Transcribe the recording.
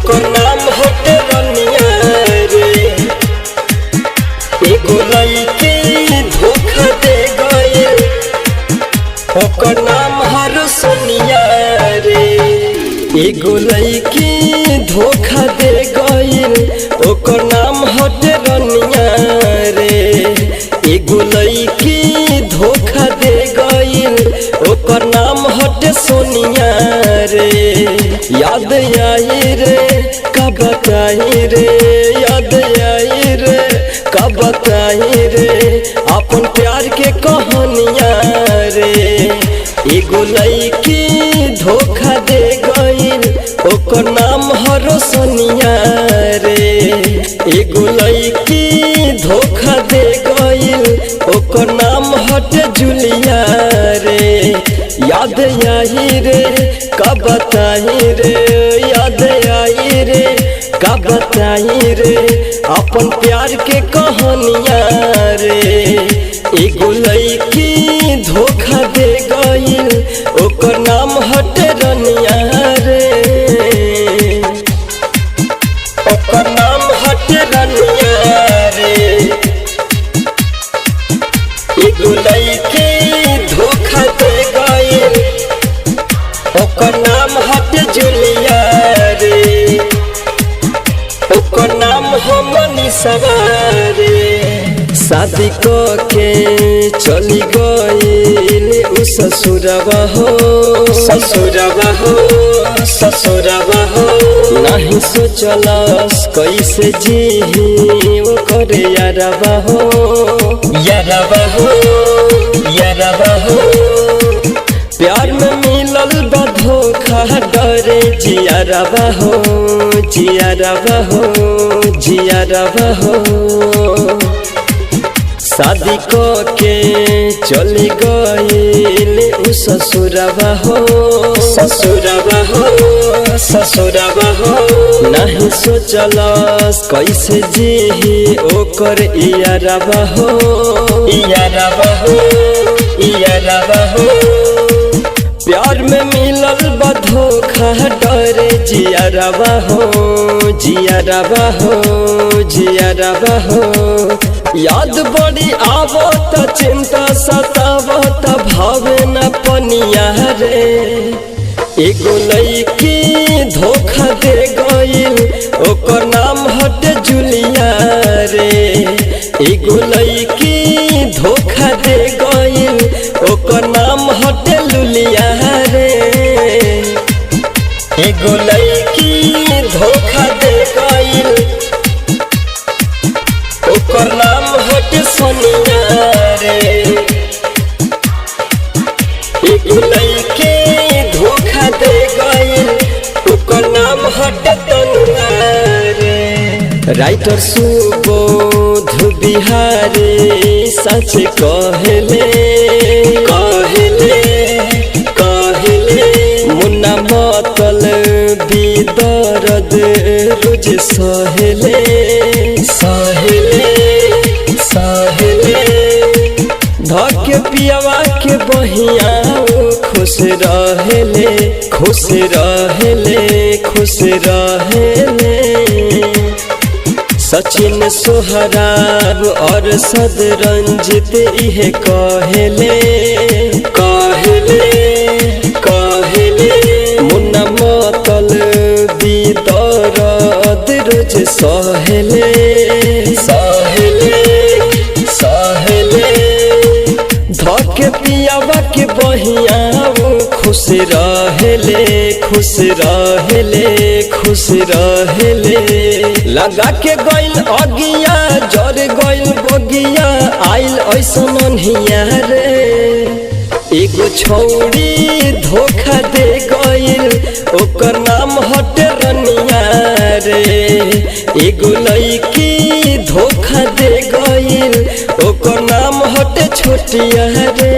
ओकर नाम हटे रनिया रे। एगो लइके धोखा दे गइल ओकर नाम हर सोनिया रे। एगो लइके धोखा दे गइल ओकर नाम हटे रनिया रे। एगो लइके धोखा दे गइल ओकर नाम हटे सोनिया रे। याद आई रे का बताई रे, याद आई रे का बताई रे अपन प्यार के कहानिया रे। एगो लइके धोखा दे गइल ओकर नाम हरो सोनिया रे। एगो लइके धोखा दे गइल ओकर नाम हटे जुलिया रे। याद आई रे का बताई रे, याद आई रे का बताई रे अपन प्यार के कहानिया रे। एगो लइके धोखा दे गइल ओकर नाम हटे रनिया रे। ओकर नाम हटे रनिया रे। एगो लइके धोखा दे गइल ओकर नाम हटे जुलिया रे। ओकर नाम हमनी सवारे। शादी के चली गइल उ ससुरवा हो, ससुरवा हो, ससुरवा हो। नहीं सोचलस कैसे जी ओकर यारवा हो, यारवा हो, यारवा हो। प्यार में मिलल बा धोखा डरे जियारवा हो, जियारवा हो, जियारवा हो। शादी के चली गइल उ ससुरवा हो, ससुरवा हो, ससुरवा हो। नहीं सोचलस कैसे जी ओकर यारवा हो, यारवा हो, यारवा हो। प्यार में मिलल बा धोखा डरे जियारवा हो, जियारवा हो, जियारवा हो। याद बड़ी आवत चिंता सतावत भावे न पनिया रे। एगो लइके धोखा दे गइल ओकर नाम हटे जुलिया रे। एगो लइके धोखा दे गइल ओकर नाम हटे लुलिया रे। एगो लइके धोखा दे गइल ओकर नाम हटे सोनिया रे। एगो लइके धोखा दे गइल ओकर नाम हटे तनुआ रे। राइटर सुबोध बिहारी सच कहले, कहले, कहले। मुन्ना मतलबी दर्द रोज सहले, सहले, सहले। धके पियावा के बहिया खुश रहले, खुश रहले, खुश रहले। सचिन सोहराब और सद रंजित इहे कहले, कहले, कहले। मुन्ना मतलबी दर्द रोज सहले, सहले, सहले। धके पियावा के बहिया खुश रहले, खुश रहले, खुश रहले। लगा के गइल अगिया जर गइल बगिया आइल ऐसन अनहिया रे। एगो छौड़ी धोखा दे गइल ओकर नाम हटे रनिया रे। एगो लइके धोखा दे गइल ओकर नाम हटे छोटिया रे।